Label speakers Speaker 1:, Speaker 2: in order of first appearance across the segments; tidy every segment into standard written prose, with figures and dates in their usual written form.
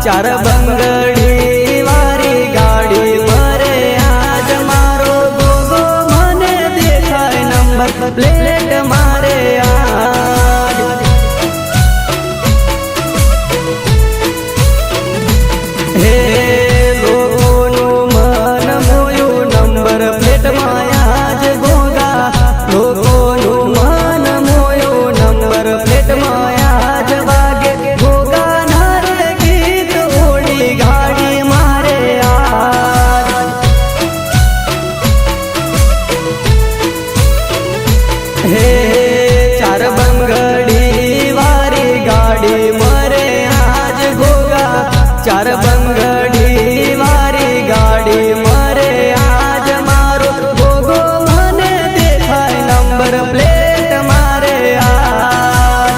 Speaker 1: चार बंगड़ी वारी गाड़ी मरे आज मारो गोगो मने देखाय नंबर प्लेट मारे आज। हे लोगोनु मन मोयु नंबर प्लेट मायाज गोगा, लोगोनु मन मोयु नंबर प्लेट मायाज वागे गोगा नारे गीत ओडी गाड़ी मारे आज। हे चार बंगड़ी वारी गाड़ी मरे आज गोगा, चार बंगड़ी वारी गाड़ी मरे आज मारो गोगो मने देखाय नंबर प्लेट मारे आज।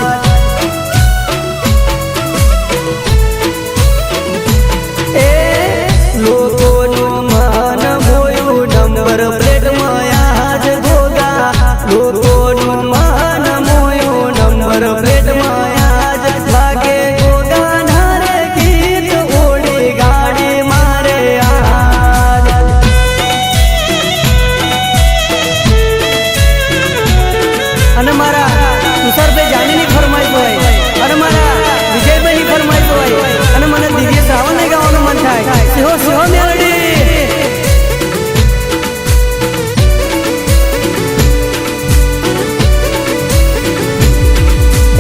Speaker 1: ए लोगोनु मन मोयु नंबर प्लेट मायाज गोगा, लोगोनु मन मोयु नंबर प्लेट मायाज लागे गोगा नारे गीत ओडी गाड़ी मारे आज। अने मारा तुषार पे जाने नहीं फरमाई होय, अरे मारा विजय पे नहीं फरमाई होय, अने मने दीदी श्रावण ने गावनो मन थाय सिहो सिहो मेलडी।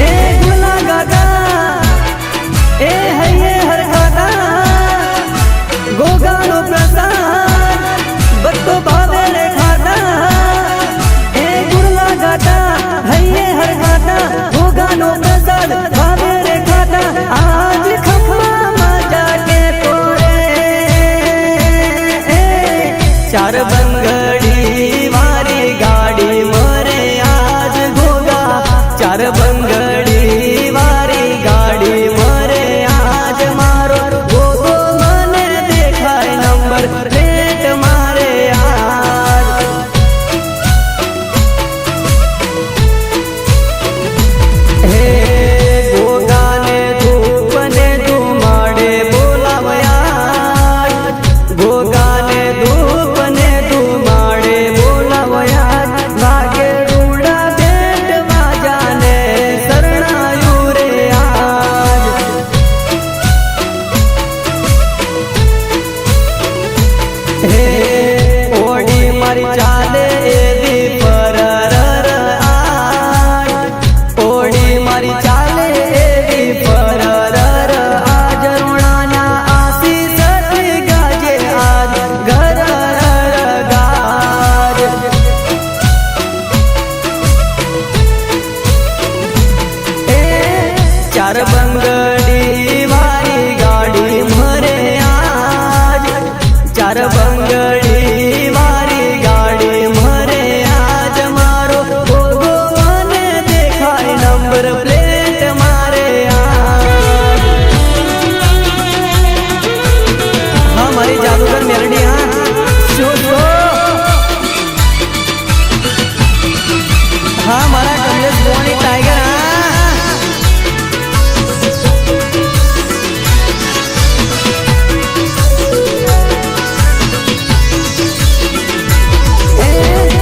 Speaker 1: ए गुला गागा ए हये हर गागा गोगानो प्रसाद बत्तो भावे रे खाता। ए गुला गागा हये हर गागा गोगानो प्रसाद भावे रे खाता। आज खम्मा मजा के तोरे चार बंगड़ी वारी गाड़ी मरे आज गोगा, चार बंगड़ी वारी गाड़ी मरे आज मारो गोगो मने देखाय नंबर प्लेट मारे आज। हे गोगा ने धूप ने धुमाड़े बोलावया, गोगा ने धूप ने धुमाड़े बोलावया लागे रूड़ा बेट बाजा ने शरणायु रे आज। हे ओडी मारी चाले एदी पररर आज, ओडी मारी चाले एदी पररर आज रुणाना आशीष गाजे आज घर गाज। ए चार बंगड़ी वारी गाड़ी मरे आज, चार बंगड़ी वारी गाड़ी मरे आज मारो गोगो मने देखाय नंबर प्लेट मारे आज। हाँ हमारी जादूगर मेलडी हाँ शो शो। हाँ हमारा कमलेश बोनी टाइगर हाँ।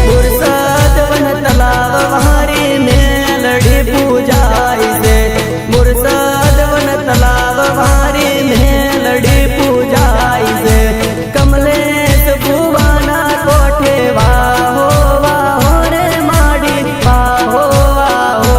Speaker 1: मुर्सद वन तलाव वारी मेलडी पूजाई से, मुर्सद वन तलाव वारी मेलडी पूजाई से कमलेश भुवाना कोठे वाहो वाहो रे माडी वाहो वाहो।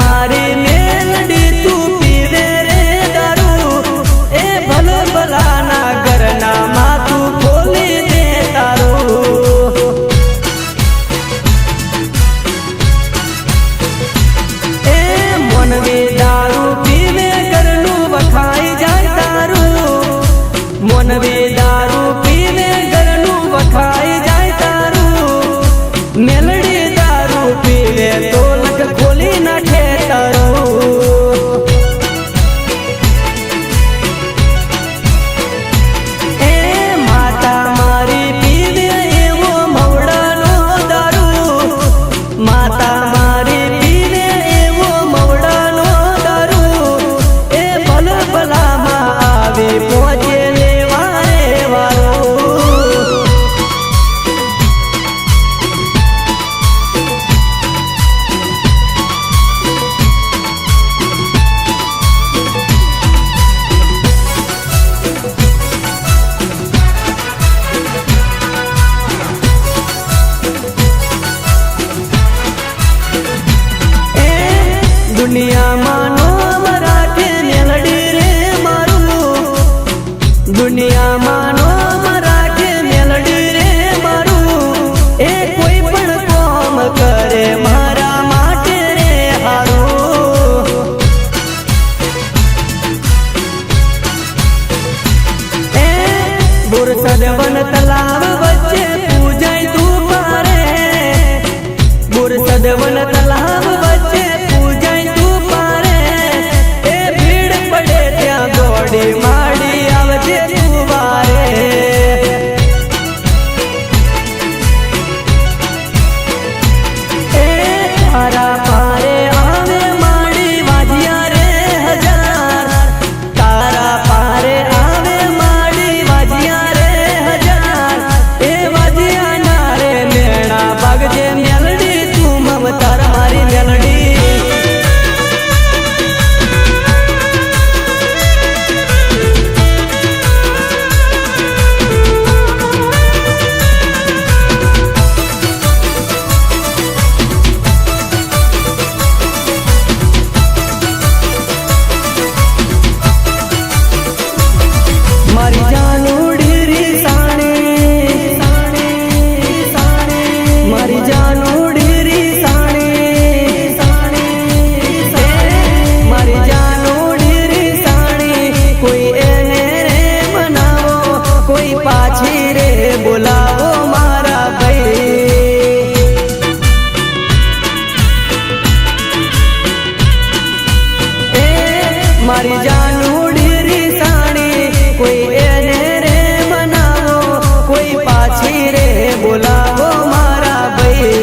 Speaker 1: મારી મેલડી તું પીવે રે દારૂ એ ભલે ભલાના ઘરના માથું ખોલી દે તારું એ મોનવી દારૂ પીવે ઘરનું વખાઈ જાય તારું મોનવી દારૂ પીવે ઘરનું વખાઈ જાય તારું મેલડી દારૂ પીવે તો લખ ખોલી નાખે તારું એ માતા મારી પીવે એવો મવડાનો દારૂ માતા મારી પીવે એવો મવડાનો દારૂ એ ભલ ભલામાં આવે પહોંચે લેવા રે વારો દુનિયામાં નામ રાખે મેલડી રે મારું દુનિયામાં નામ રાખે મેલડી રે મારું એ કોઈ પણ કામ કરે મારા માટે રે હારું એ બોરસદ વન તલાવ વચ્ચે પૂજાય તું પારે બોરસદ વન તલાવ વચ્ચે માડી આવજે તું વારે એ તારા પારે આવે માડી વાજિયા રે હજાર તારા પારે આવે માડી વાજિયા રે હજાર એ વાજિયા ના રે મેણા ભાગજે મેલડી તું મમતાર મારી મેલડી મારી જાનુડી રી સાણી મારી જાનુડી રી સાણી મારી જાનુડી રી સાણી કોઈ એને રે મનાવો કોઈ પાછી રે બોલાવો મારા ભાઈ એ મારી જાનુડી રી સાણી કોઈ એને રે મનાવો કોઈ પાછી રે બોલાવો મારા ભાઈ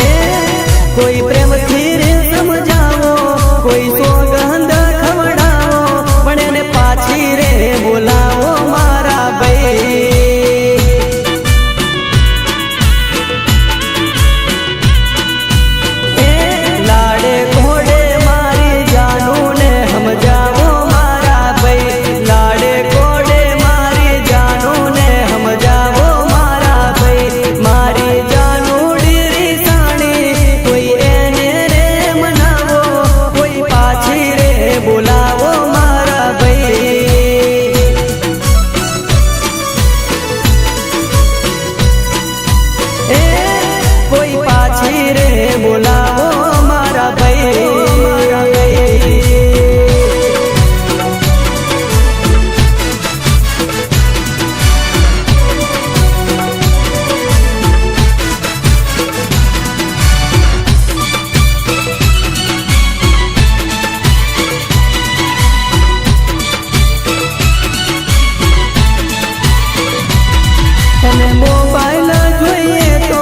Speaker 1: એ કોઈ પ્રેમથી રે સમજાવો કોઈ સોગંદ ખવડાવો પણ એને પાછી રે બોલાવો મારા ભાઈ લાડે ઘોડે મારી જાનું ને સમજાવો મારા ભાઈ લાડે ઘોડે મારી જાનું ને સમજાવો મારા ભાઈ મારી જાનુડી રી સાણી કોઈ એને રે મનાવો કોઈ પાછી રે બોલાવો મારા ભાઈ એ કોઈ પાછી રે બોલાવો મારા ભાઈ તમે મોબાઈલ જોઈએ તો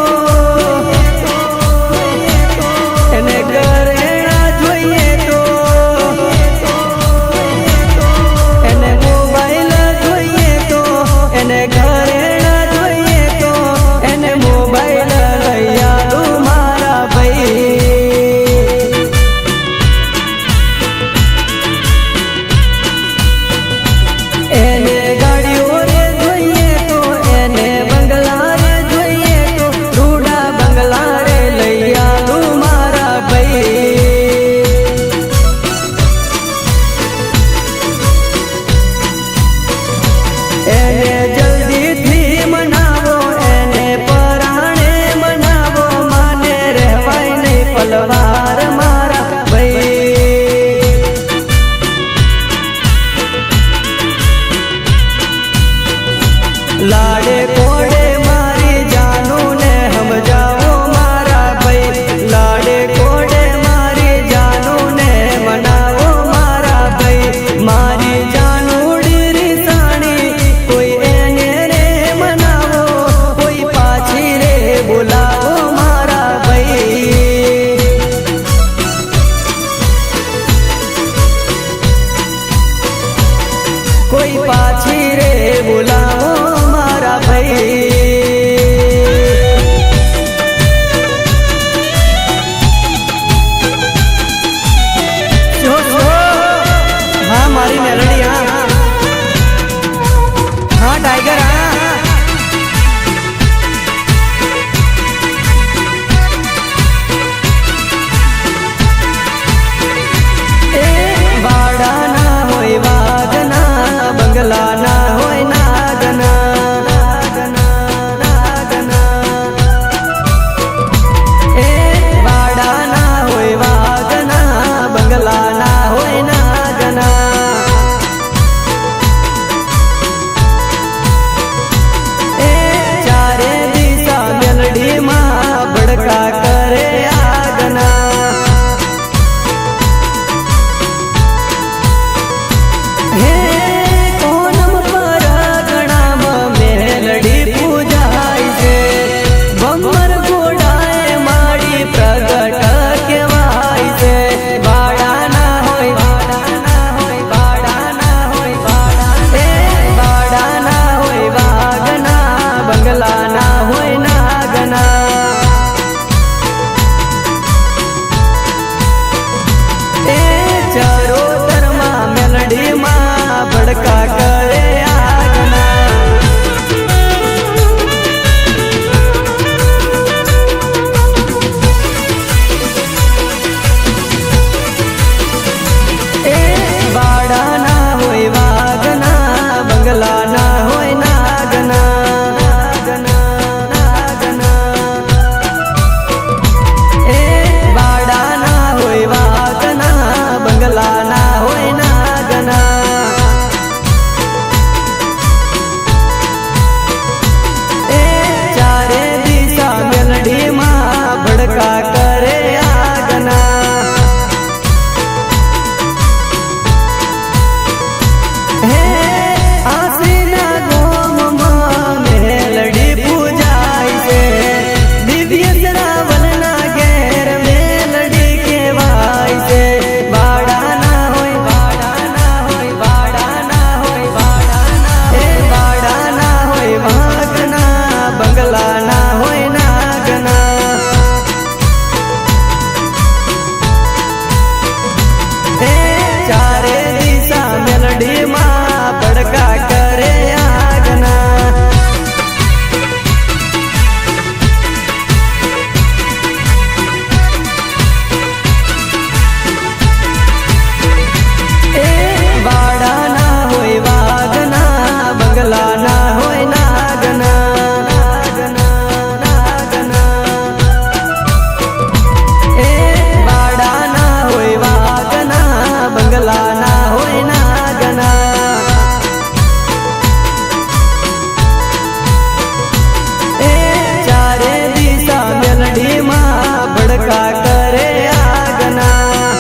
Speaker 1: ભડકા કરે આગના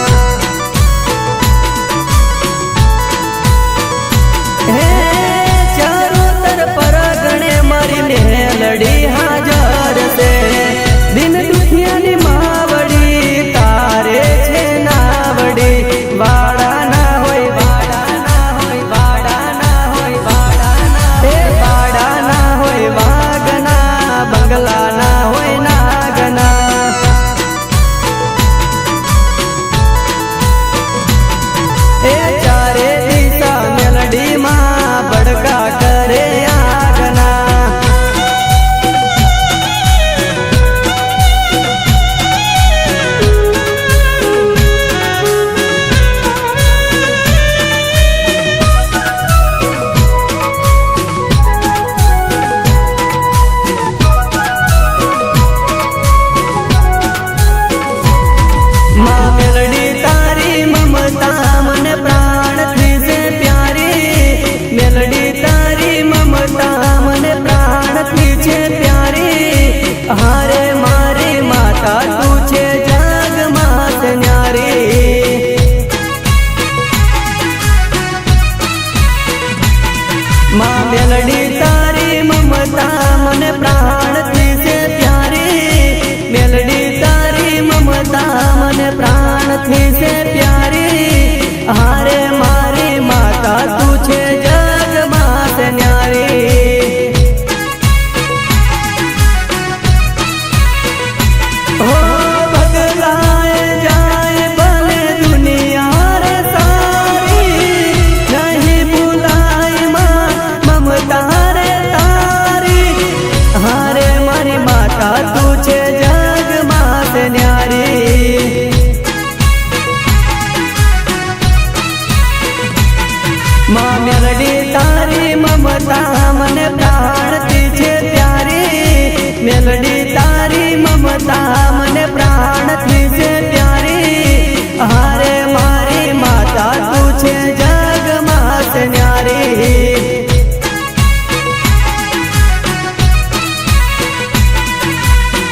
Speaker 1: હે ચારો તરફ પરગણે મારી મેલડી હાજર છે દિન દુખિયાની માવડી તારે છે નાવડી વાડા ના હોય વાડા ના હોય વાડા ના હોય વાડા ના હે વાડા ના હોય વાગના બંગલા ના હોય નાગના એ ચારે દિશા મેલડી માં ભડકા કરે આગના માં મેલડી તારી મમતા મને પ્રાણથી છે પ્યારી મેલડી તારી મમતા મને પ્રાણથી છે પ્યારી હારે મારી માતા તું છે જગમાં ન્યારી માં મેલડી તારી મમતા મને પ્રાણથી છે પ્યારી મેલડી તારી મમતા મને પ્રાણથી છે પ્યારી હારે મારી માતા તું છે જગમાં ન્યારી હો બદલાય જાય ભલે દુનિયા રે સારી નહીં ભૂલાય માં મમતા રે તારી હારે મારી માતા તું છે જગમાં ન્યારી માં મેલડી તારી મમતા મને પ્રાણથી છે પ્યારી મેલડી તારી મમતા મને પ્રાણથી છે પ્યારી હારે મારી માતા તું છે જગમાં ન્યારી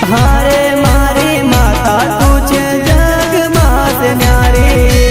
Speaker 1: હારે મારી માતા તું છે જગમાં ન્યારી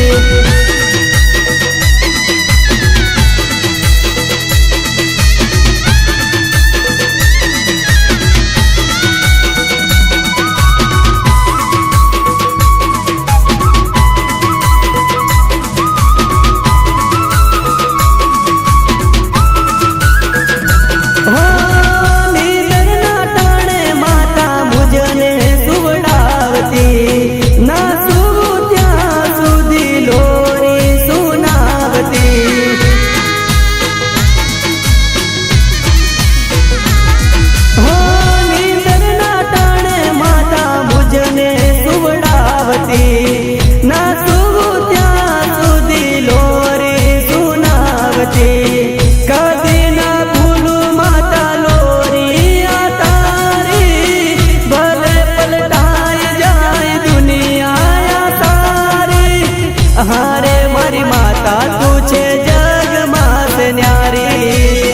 Speaker 1: હારે મારી માતા તું છે જગમાં ન્યારી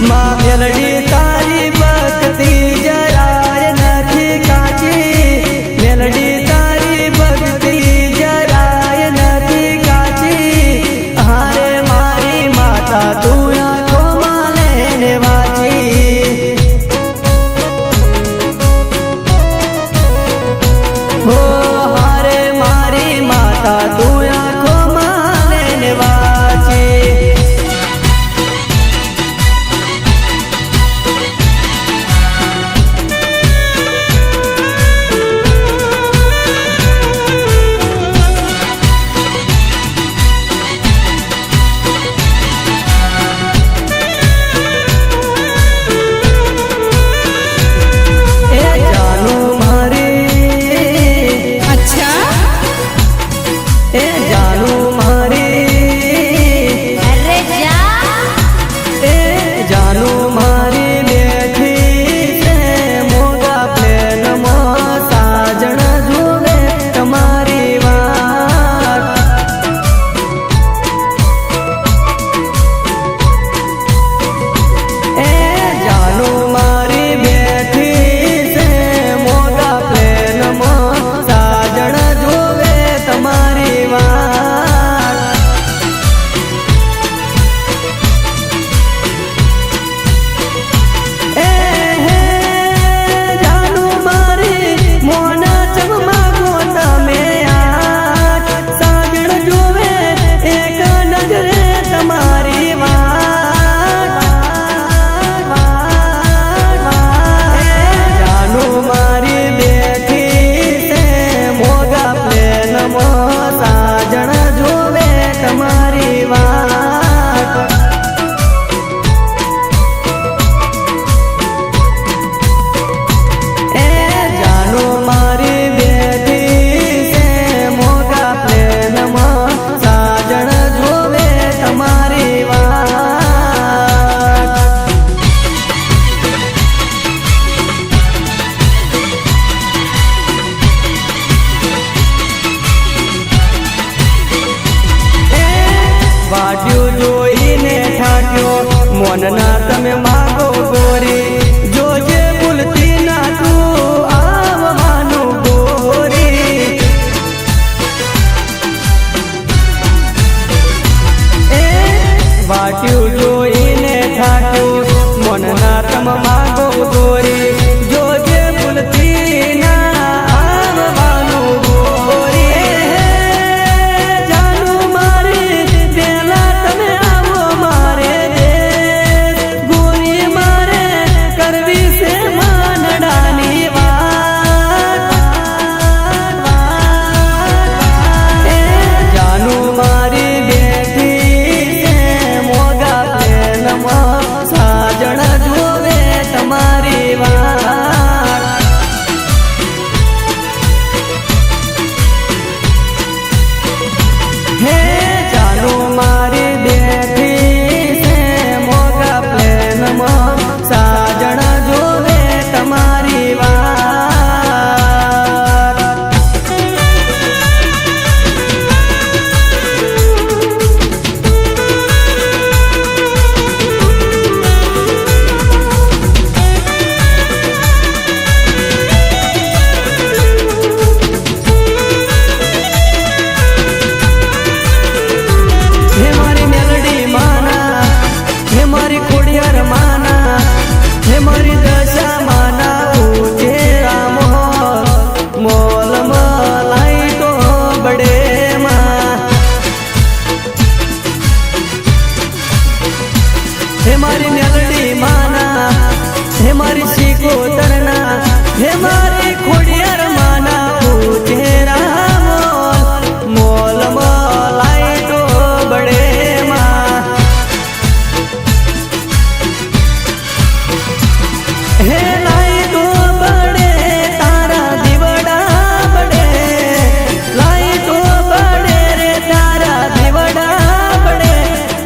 Speaker 1: માં મેલડી તારી ભક્તિ જરાય નથી કાચી મેલડી તારી ભક્તિ જરાય નથી કાચી હારે મારી માતા તું આંખોમાં લઈને વાંચી હો હારે મારી માતા તું આંખોમાં લઈને વાંચી મારી મેલડી માના હે મારી શિકોતરના હે મારી ખોડિયાર માના ઉજેરા મોલ મોલાય તો બડે માં હે લાય તો બડે તારા દીવડા બડે લાય તો બડે રે તારા દીવડા બડે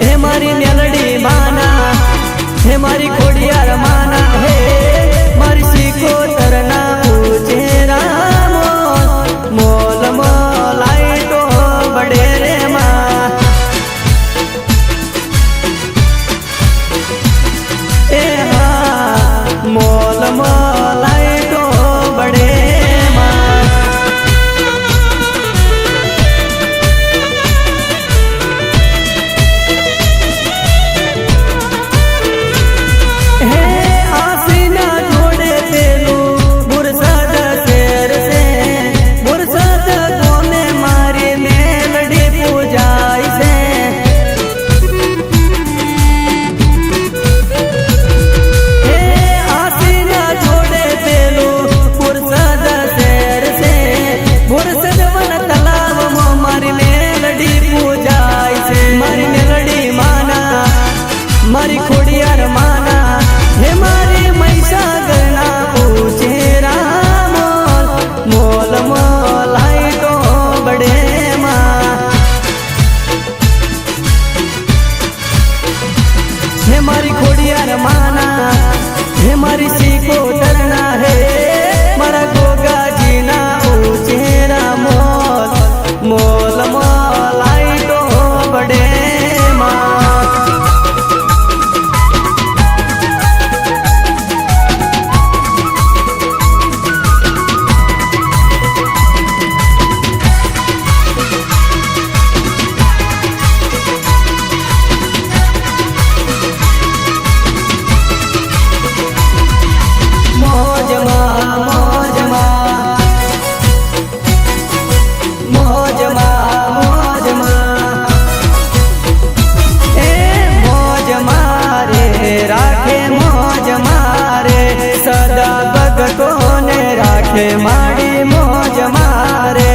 Speaker 1: હે મારી મેલડી માના હે મારી ખોડિયાર માના હે મારી શિકોતરના ઉજેરા મોલ મોલાય તો બડે રે માં એ હા મોલ મોલાય તો બડે માં હે આસીના જોડે પેલું મુરસદ શેર છે મુરસદ કોને મારી મેલડી પૂજાય છે હે આસીના જોડે પેલું મુરસદ શેર છે મુરસદ વન તલાવમાં મારી મેલડી પૂજાય છે મારી મેલડી માના મારી ખોડિયાર માના હે મારી મહીસાગરના ઉજેરા મોલ મોલાય તો બડે માં હે મારી ખોડિયાર માના હે મારી શિકોતરના હે મારા ગોગાજીના ઉજેરા મોલ મોલાય તો બડે માં મોજમાં મોજમાં મોજમાં મોજમાં એ મોજ મારે રાખે મોજ મારે સદા ભગતોને રાખે માડી મોજ મારે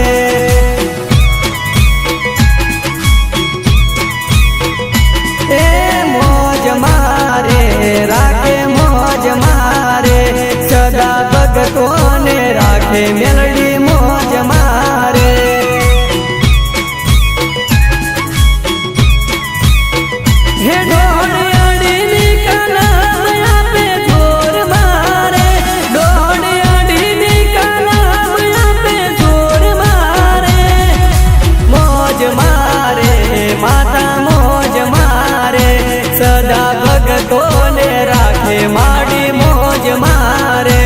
Speaker 1: એ મોજ મારે રાખે મોજ મારે સદા ભગતોને રાખે મેલડી મોજ મારે હે ડોળિયાડીની કલામ આપે જોર મારે ડોળિયાડીની કલામ આપે જોર મારે મોજ મારે માતા મોજ મારે સદા ભગતોને રાખે માડી મોજ મારે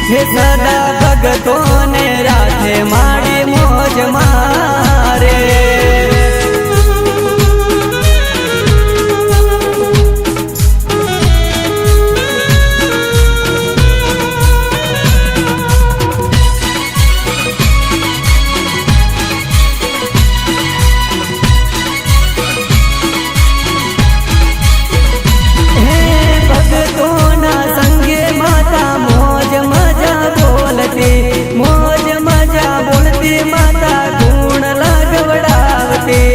Speaker 1: હે સદા ભગતોને રાખે માડી મોજ મારે હે ભગતોના સંગે માતા મોજ મજા બોલતી મોજ મજા બોલતી માતા ગુણ લગવડાવતી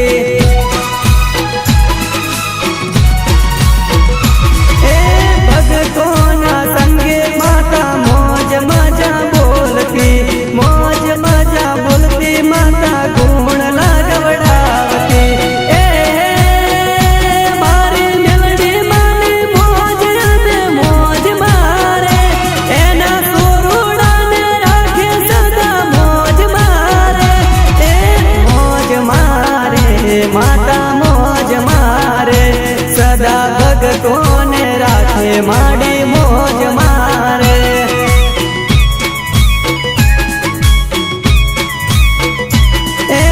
Speaker 1: એ ભગતોના સંગે માતા મોજ મજા બોલતી મોજ મજા બોલતી માતા ગુણ લગવડાવતી એ મારી મેલડી માની મોજ અને મોજ મારે એના સોરુડાને રાખે સદા મોજ મારે એ મોજ મારે માતા મોજ મારે સદા ભગતોને રાખે માડી મોજ મારે એ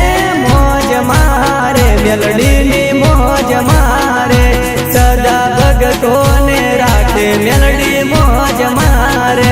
Speaker 1: મોજ મારે મેલડીની મોજ મારે સદા ભગતોને રાખે મેલડી મોજ મારે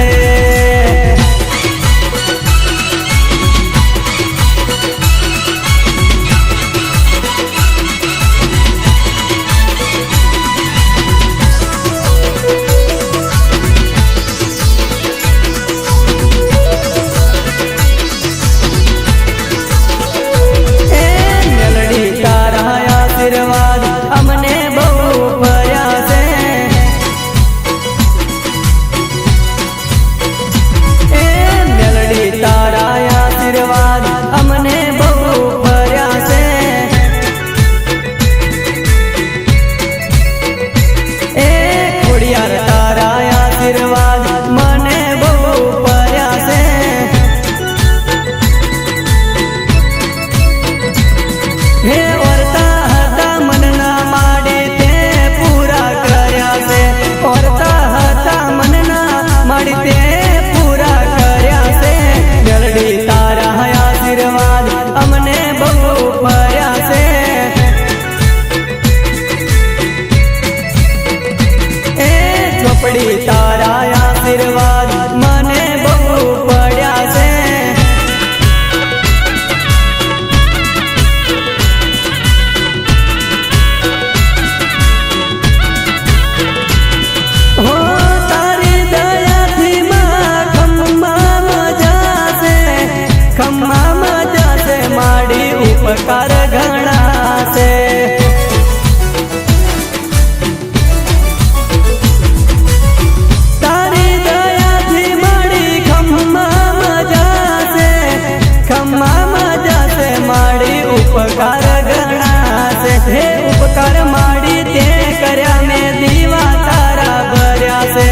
Speaker 1: હે ઉપકાર માડી તે કર્યા મેં દીવા તારા ભર્યા છે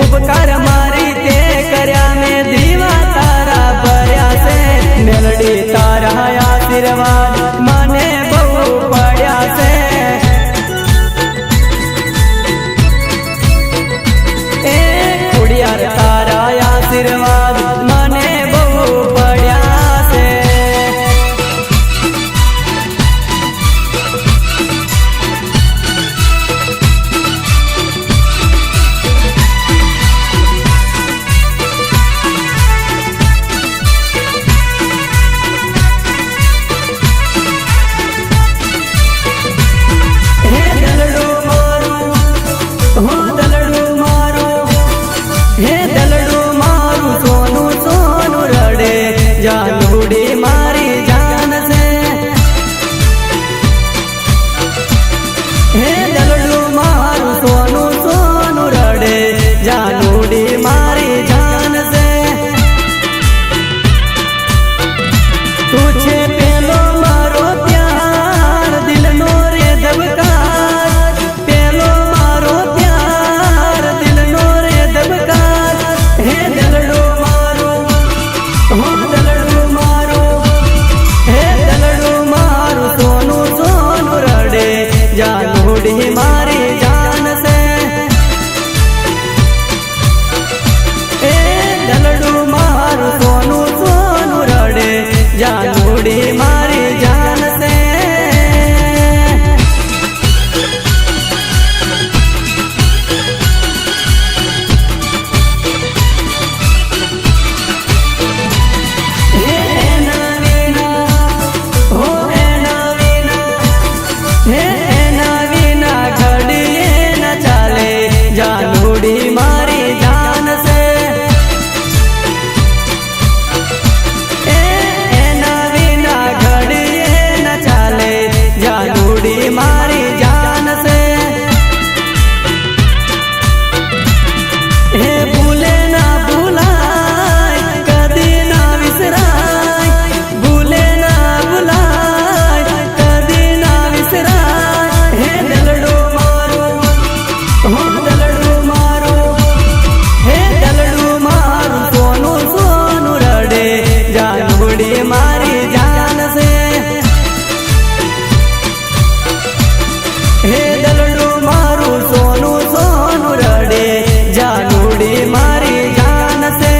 Speaker 1: ઉપકાર મારી તે કર્યા મેં દીવા તારા ભર્યા છે મેલડી તારા આશીર્વાદ મને બહુ પડ્યા છે એ ખોડિયાર તારા આશીર્વાદ મને બહુ પડ્યા છે જાનુડી મારી જાન છે હે દલડું મારું સોનું સોનું રડે જાનુડી મારી જાન છે તું છે પેલો મારો પ્યાર દિલનો રે ધબકાર પેલો મારો પ્યાર દિલનો રે ધબકાર હે દલડું મારું જાનુડી મારી જાન છે એ દલડું મારું સોનું સોનું રડે જાનુડી મારી જાન છે જાનુડી મારી જાન છે એના વિના ઘડીએ ન ચાલે જાનુડી મારી જાન છે હે ભૂલે ના ભૂલાય કદી ના વિસરાય ભૂલે ના ભૂલાય કદી ના વિસરાય હે દલડું મારું દલડું મારું હે દલડું મારું સોનું સોનું રડે જાનુડી મારી જાન છે હે દલડું મારું સોનું સોનું રડે જાનુડી મારી જાન છે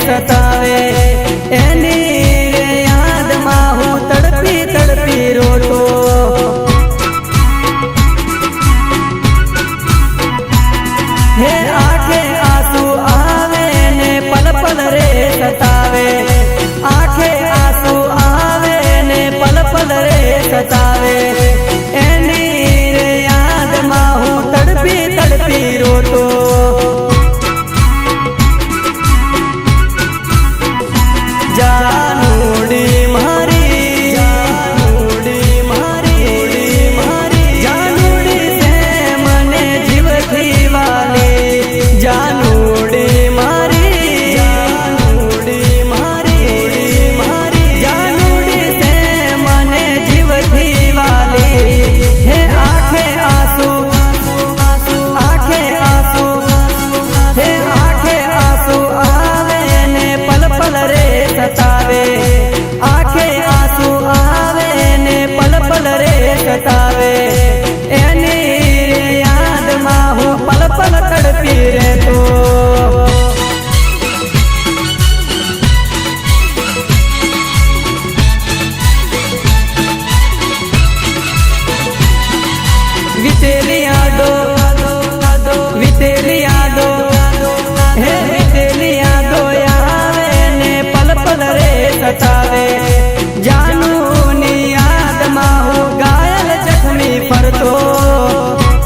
Speaker 1: સતાવે એની રે યાદમાં હું તડપી તડપી રોતો હે આંખે આંસુ આવે ને પલ પલ રે સતાવે આંખે આંસુ આવે ને પલ પલ રે સતાવે એની રે યાદમાં હું તડપી તડપી રોતો જાનુડી મારી જાનુડી મારી જાનુડી છે મને જીવથી વાલી જાનુડી મારી જાનુડી મારી જાનુડી છે મને જીવથી વાલી હે આંખે આંસુ આંખે આંસુ હે આંખે આંસુ આવે ને પલ પલ રે સતાવે આંખે આંસુ આવે ને પલ પલ રે સતાવે એની યાદમાં હું પલ પલ તડપી રહેતો વીતેલી યાદો વીતેલી યાદો હે વીતેલી યાદો આવે ને પલ પલ રે સતાવે જાનુની યાદમાં હું ઘાયલ જખમ ફરતો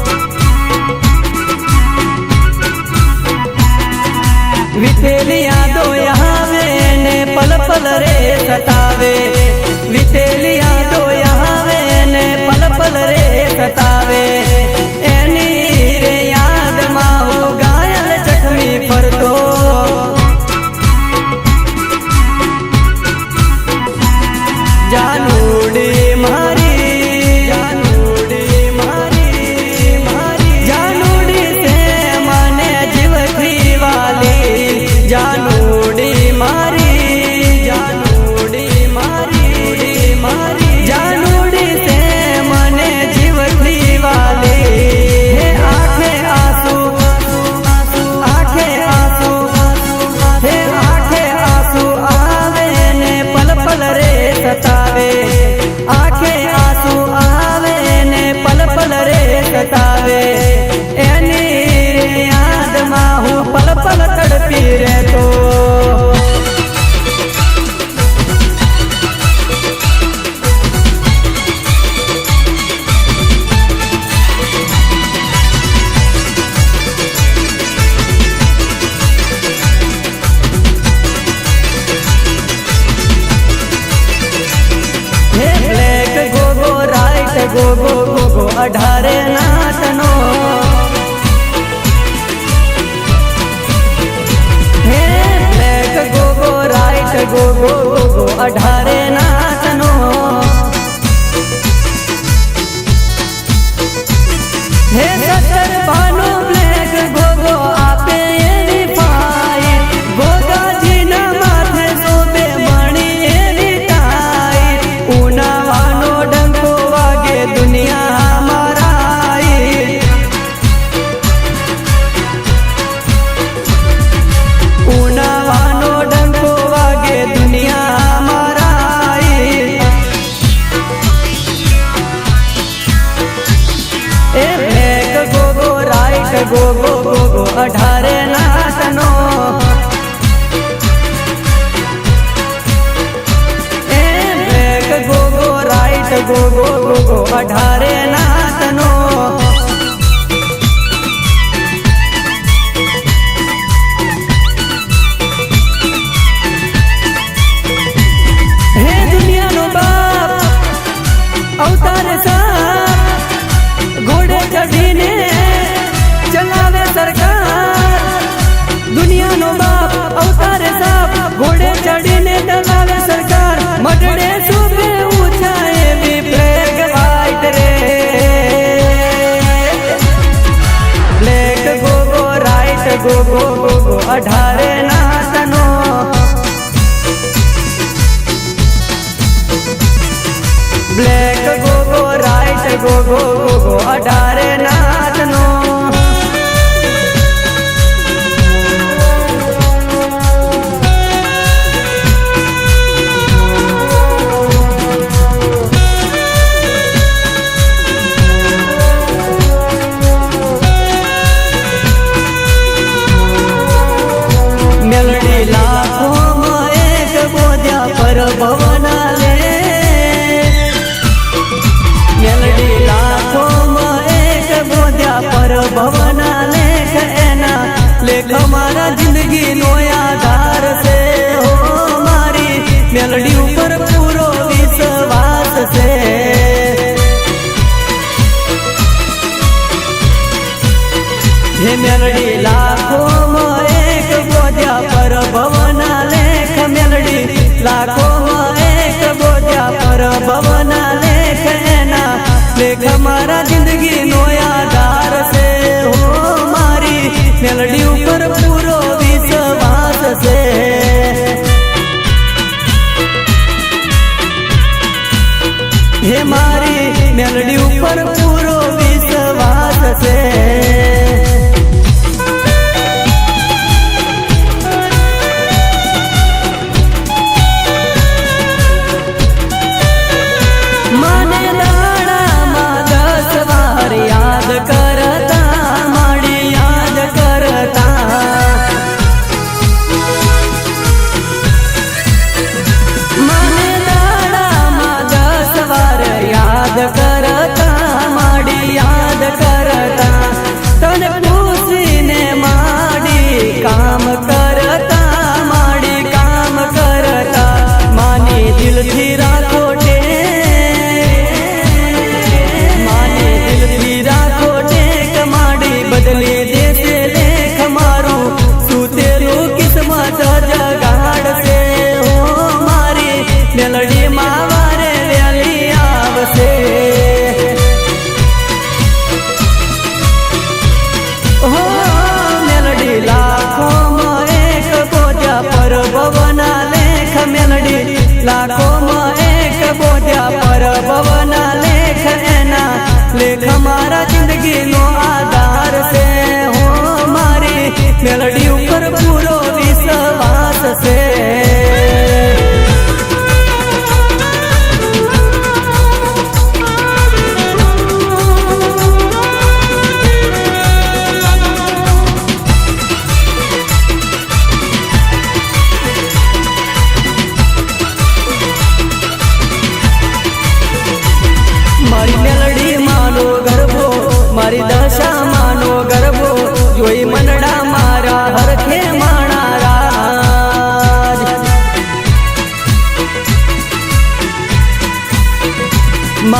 Speaker 1: વીતેલી યાદો આવે ને પલ પલ રે સતાવે વીતેલી યાદો આવે ને પલ પલ રે સતાવે એની રે યાદમાં હું ઘાયલ જખમી ફરતો જાનુડી મારી જાનુડી મારી મારી જાનુડી સે મને જીવથી વાલી જાનુડી મારી જાનુડી મારી મારી જાનુડી સે મને જીવથી વાલી હે આંખે આંસુ આંખે આંસુ હે આંખે આંસુ આવે ને પલ પલ રે સતાવે આંખે આંસુ આવે ને પલ પલ રે સતાવે એની યાદમાં હું પલ પલ તડપી રહેતો ગો ગો ગો ગો 18 નાટનો હે black go go right go go go go 18 નાટનો હે 17 ભાનો બ્લેક ગો ગો આપે એની ફાઈટ ગોગાજીના માથે શોભે મણી એની ટાઈટ ઉનાવાનો ડંકો दुनिया हमारा उनावानो डंको वागे दुनिया हमारा ए ब्लैक गो गो राइट गो गो गो गो 18 नाटनो ए ब्लैक गो गो राइट गो गो गो गो 18 नाटनो हे दुनिया नो बाप अवतार साहब घोड़े चढ़ीने चलावे सरकार दुनिया नो बाप अवतार साहब घोड़े चढ़ीने चलावे सरकार मडड़े सुबे ऊंचाए भी फ्लैग वाइट रे ब्लैक गो गो राइट गो गो गो गो 18 नाटनो ब्लैक गो गो राइट गो गो गो गो 18 नाटनो मेलडी लाखों में एक बोझा पर भवना ले मेलडी लाखों में एक बोझा पर भवना लेख एना लेख हमारा जिंदगी नो आधार से हो मारी मेलडी ऊपर पूरो विश्वास से हे मेलडी लाखों में एक बोझा पर भवना लेख मेलडी लाखों में एक बोझा पर भवना लेख एना लेख हमारा जिंदगी नो आधार से हो मारी मेलडी ऊपर पूरो विश्वास से हे मारी मेलडी ऊपर पूरो विश्वास से करता माड़ी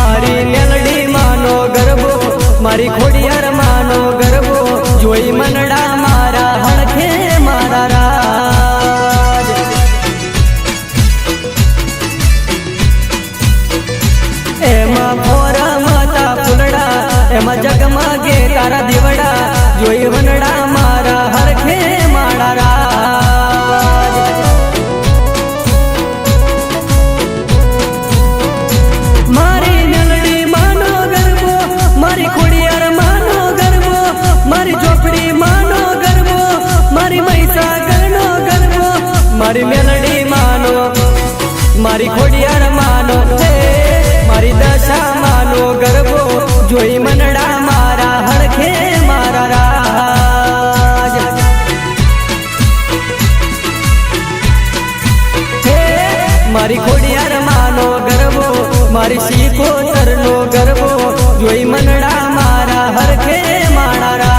Speaker 1: મારી મેલડી માનો ગરબો મારી ખોડિયાર માનો ગરબો જોઈ મનડા મારા હળખે મારા રાજ એમાં ફોરમતા ફૂલડા એમાં જગમગે તારા દીવડા જોઈ વનડા મારા હરખે મારા રાજ મારી મેલડી માનો ગરબો મારી ખોડિયાર માનો ગરબો મારી ચોપડી માનો ગરબો મારી મહીસાગરનો ગરબો મારી મેલડી માનો મારી ખોડિયાર માનો હે મારી દશા માનો ગરબો જોઈ મનડા મારા હળખે મારા રાજ હે મારી ખોડિયાર માનો ગરબો મારી શીખોતરનો ગરબો જોઈ મનડા મારા હરખે મારા રાજ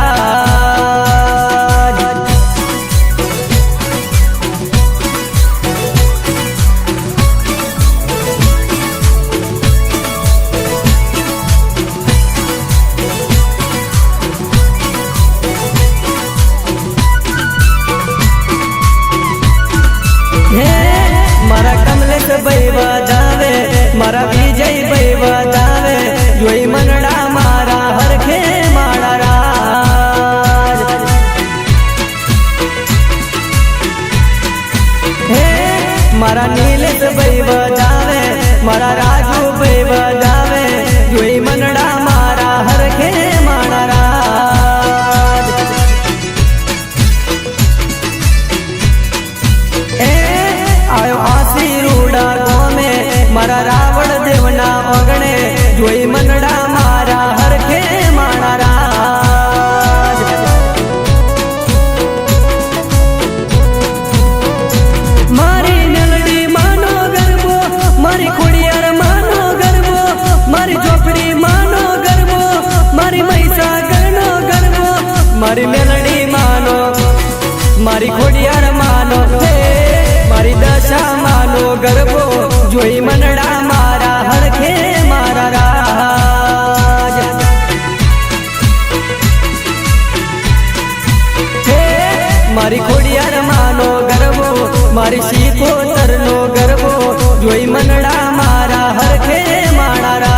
Speaker 1: મારા કમલેશ ભાઈ વધાવે મારા વિજય ભાઈ વધાવે જોઈ મનડા મારા હરખે મારા રાજ હે મારા નીલેશ ભાઈ વધાવે મારા રાજુ ભાઈ વધાવે જોઈ મનડા મારા હરખે મારા રાજ આયો આશીરુડા ગોમે મારા રાવણ દેવના ઓગણે જોઈ મનડા મારા હરખે મારા રાજ મારી મેલડી માનો ગરબો મારી ખોડિયાર માનો ગરબો મારી ચોપડી માનો ગરબો મારી મહીસાગરનો ગરબો મારી મેલડી માનો મારી ખોડિયાર માનો હે મારી દશા માનો ગરબો જોઈ મનડા મારા હળખે મારા રાજ હે મારી ખોડિયાર માનો ગરબો મારી શીખોતરનો ગરબો જોઈ મનડા મારા હરખે મારા રાજ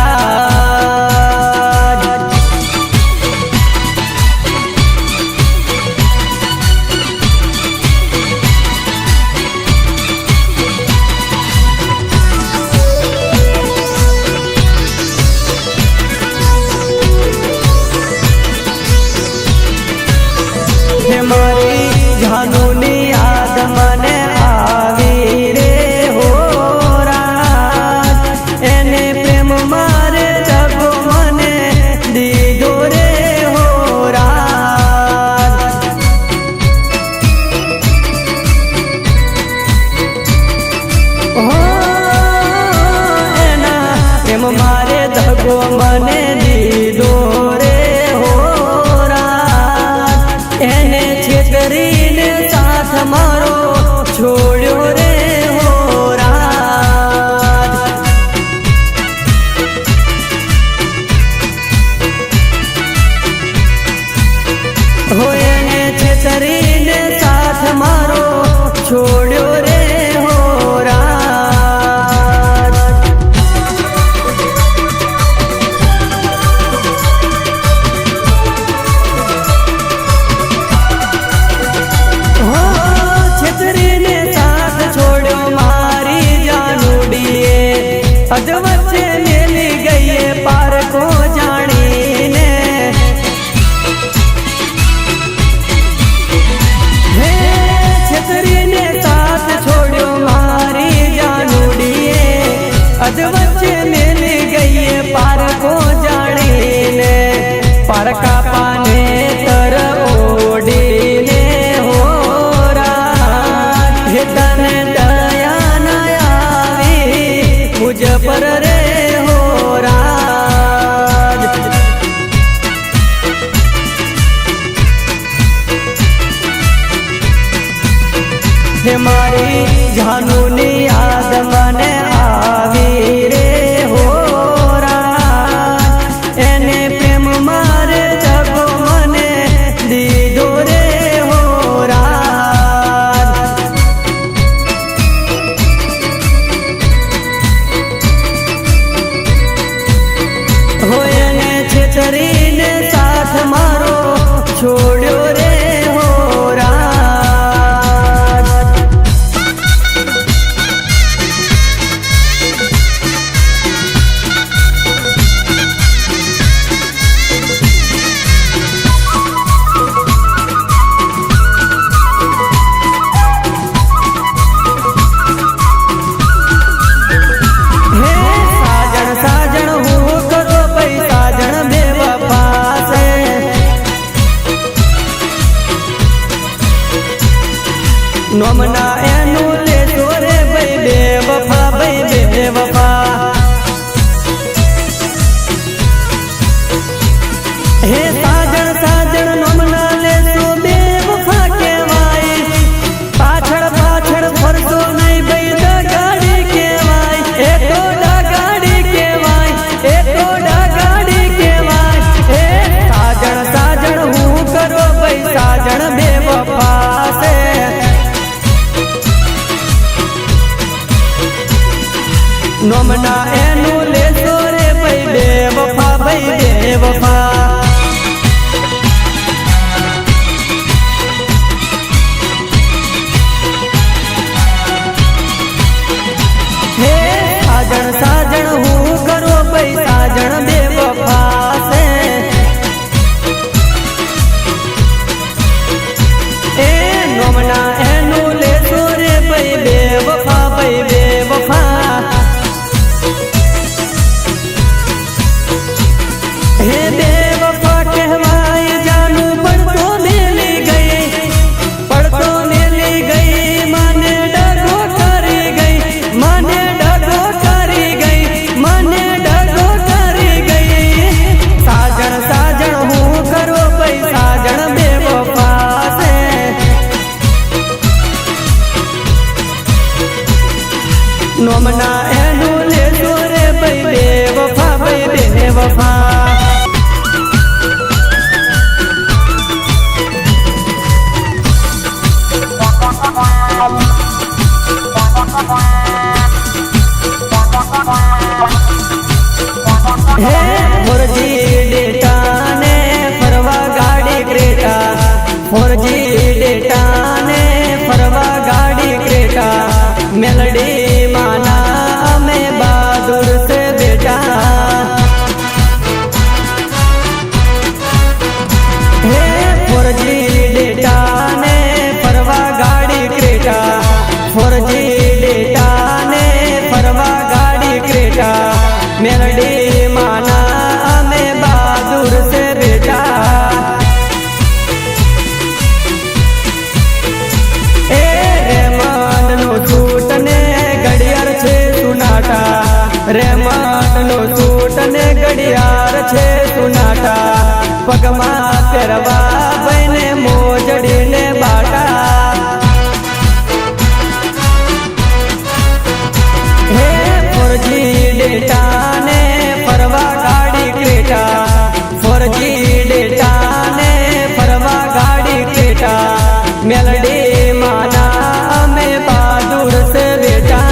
Speaker 1: મારી જાનુની યાદ મને આવી રે હો રાજ એને પ્રેમ મારે જગો મને દીધો રે હો રાજ એના પ્રેમ મારે જગો મને દીધો રે હો એને છેતરીને સાથ મારો છોડ્યો રે હો રાજ હો એને છેતરીને સાથ મારો છોડ્યો રે હો રાજ છેતરીને સાથ છોડ્યો મારી જાનુડીએ અધ વચ્ચે મેલી ગઈએ પારકો જાણીને હે છેતરીને સાથ છોડ્યો મારી જાનુડીએ અધ વચ્ચે મેલી ગઈએ પારકો જાણીને પારકા પાને તર ઓડીને તને દયા ના આવી મુજ પર રે હો રાજ હે મારી જાનુની યાદ મને આવી રે હો રાજ હોય ને છેતરીને સાથ મારો છોડ્યો રે હો રાજ નોમના એનું લેતો રે ભાઈ બેવફા ભાઈ બેવફા હે સાજણ સાજણ નોમના લેતો બેવફા કહેવાય પાછળ પાછળ ફરતો નહીં ભાઈ ડગાડી કહેવાય એ તો ડગાડી કહેવાય એ તો ડગાડી કહેવાય હે સાજણ સાજણ હું કરો ભાઈ સાજણ બેવફા છે નોમના એનું લેતો રે ભાઈ બેવફા ભાઈ બેવફા હે સાજણ સાજણ હું કરો ભાઈ સાજણ બેવફા છે એ નોમના એનું લેતો રે ભાઈ બેવફા ભાઈ બેવફા હે બેવફા કહેવાય જાનું પડતો મેલી ગઈ મને ડગો કરી ગઈ મને ડગો કરી ગઈ મને ડગો કરી ગઈ સાજણ સાજણ હું કરો ભાઈ સાજણ બેવફા છે નોમના એનું લેતો રે ભાઈ બેવફા ભાઈ બેવફા હે ફોરજી ડેટા ને ફરવા ગાડી ક્રેટા ફોરજી ડેટા ને ફરવા ગાડી ક્રેટા મેલડી માના અમે બહાદુર સે બેટા હે ફોરજી ડેટા ને ફરવા ગાડી ક્રેટા ફોરજી ડેટા ને ફરવા ગાડી ક્રેટા મેલડી માના અમે બહાદુર સે બેટા એ રેમંડ નો સૂટ ને ઘડિયાળ છે સુનાટા રેમંડ નો સૂટ ને ઘડિયાળ છે સુનાટા પગમાં પહેરવા ભાઈને મોજડી ને બાટા હે ફોરજી ડેટા ને ફરવા ગાડી ક્રેટા ફોરજી ડેટા ને ફરવા ગાડી ક્રેટા મેલડી માના અમે બહાદુર સે બેટા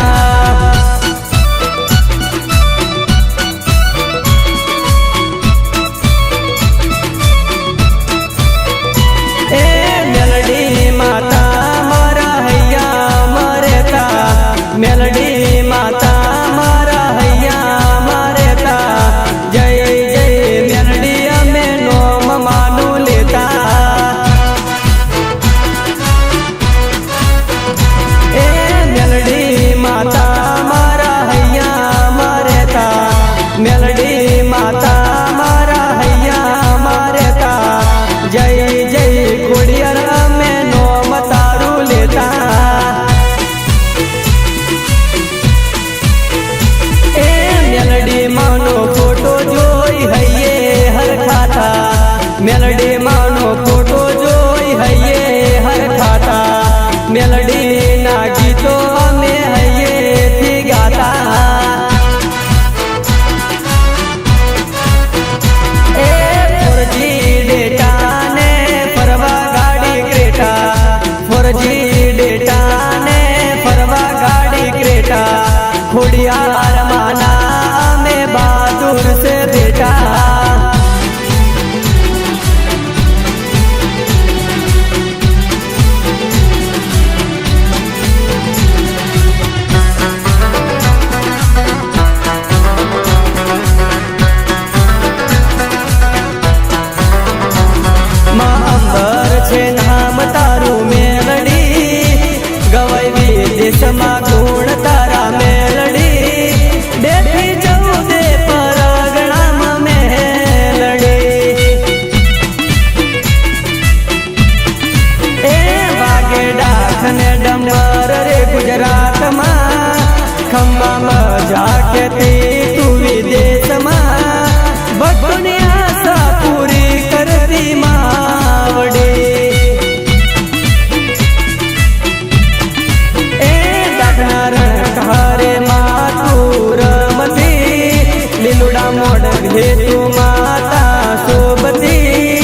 Speaker 1: તું માતા શોભતી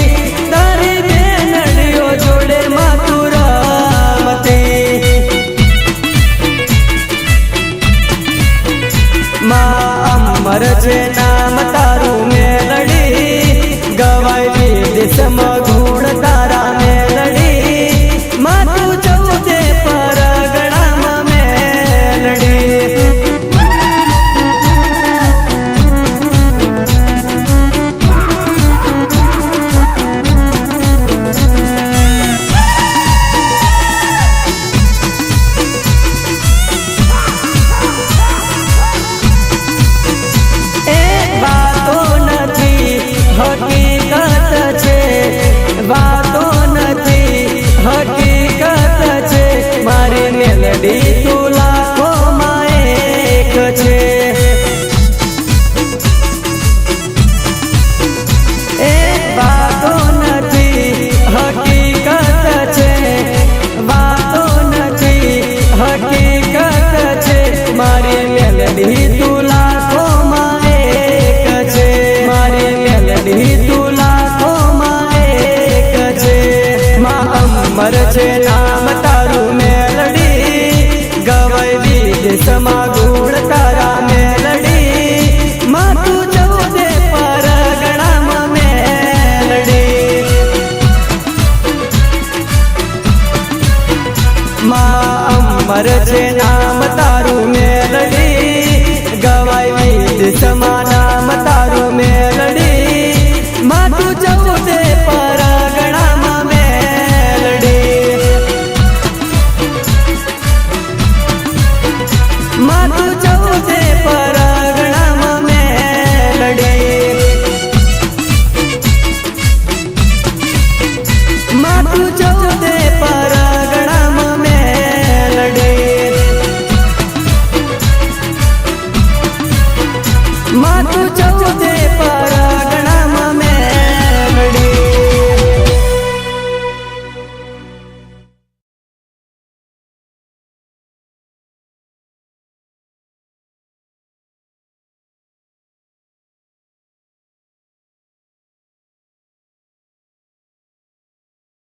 Speaker 1: તારી બેનડીઓ જોડે માતું રમતી માં અમર છે નામ તારું મેલડી ગવાય વિદેશમાં ગુણ તારા મેલડી માં તું ચૌદે પરગણામાં મેલડી મેલડી તું લાખોમાં એક છે એ વાતો નથી હકીકત છે વાતો નથી હકીકત છે મારી મેલડી તું લાખોમાં એક છે મારી મેલડી તું લાખોમાં એક છે માં અમર છે ના